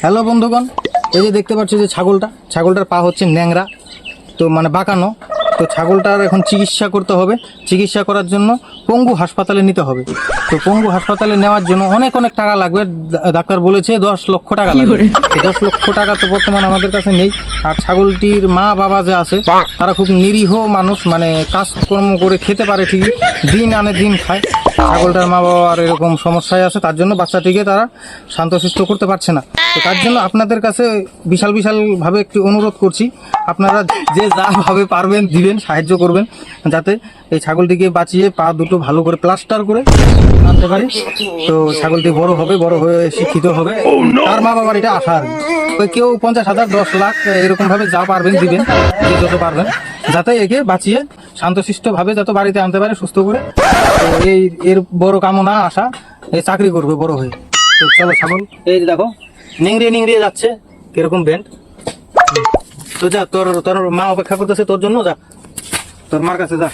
Hello বন্ধুগণ, এই যে দেখতে পাচ্ছ যে ছাগলটার পা হচ্ছে ন্যাংরা, তো মানে বাঁকানো। তো ছাগলটার এখন চিকিৎসা করতে হবে। চিকিৎসা করার জন্য পঙ্গু হাসপাতালে নিতে হবে। তো পঙ্গু হাসপাতালে নেওয়ার জন্য অনেক টাকা লাগবে। ডাক্তার বলেছে 10 লক্ষ টাকা লাগবে। 10 লক্ষ টাকা তো বর্তমানে আমাদের কাছে নেই। আর ছাগলটির মা বাবা যে আছে তারা খুব নিরীহ মানুষ, মানে কাজকর্ম করে খেতে পারে ঠিকই, দিন আনে দিন খায়। ছাগলটার মা বাবার এরকম সমস্যায় আছে, তার জন্য বাচ্চাটিকে তারা শান্তশিষ্ট করতে পারছে না। তো তার জন্য আপনাদের কাছে বিশাল ভাবে একটি অনুরোধ করছি, আপনারা যে যা ভাবে পারবেন দিবেন, সাহায্য করবেন, যাতে এই ছাগলটিকে বাঁচিয়ে পা দুটো ভালো করে প্লাস্টার করে আনতে পারি। তো ছাগলটি বড় হবে, বড় হয়ে শিক্ষিত হবে। তার মা বাবার এটা আশা আর কি। তো কেউ 50,000 10 লাখ এরকম ভাবে যা পারবেন দিবেন, যে যত পারবেন, যাতে একে বাঁচিয়ে শান্তশিষ্ট ভাবে যত বাড়িতে আনতে পারে সুস্থ করে। তো এর বড় কামনা আশা, এই চাকরি করবে বড় হয়ে। তো চলো ছাগল, এই দেখো নিংড়িয়ে যাচ্ছে কিরকম ব্যান্ড। তো যা, তোর মা অপেক্ষা করতেছে তোর জন্য, যা তোর মার কাছে যা।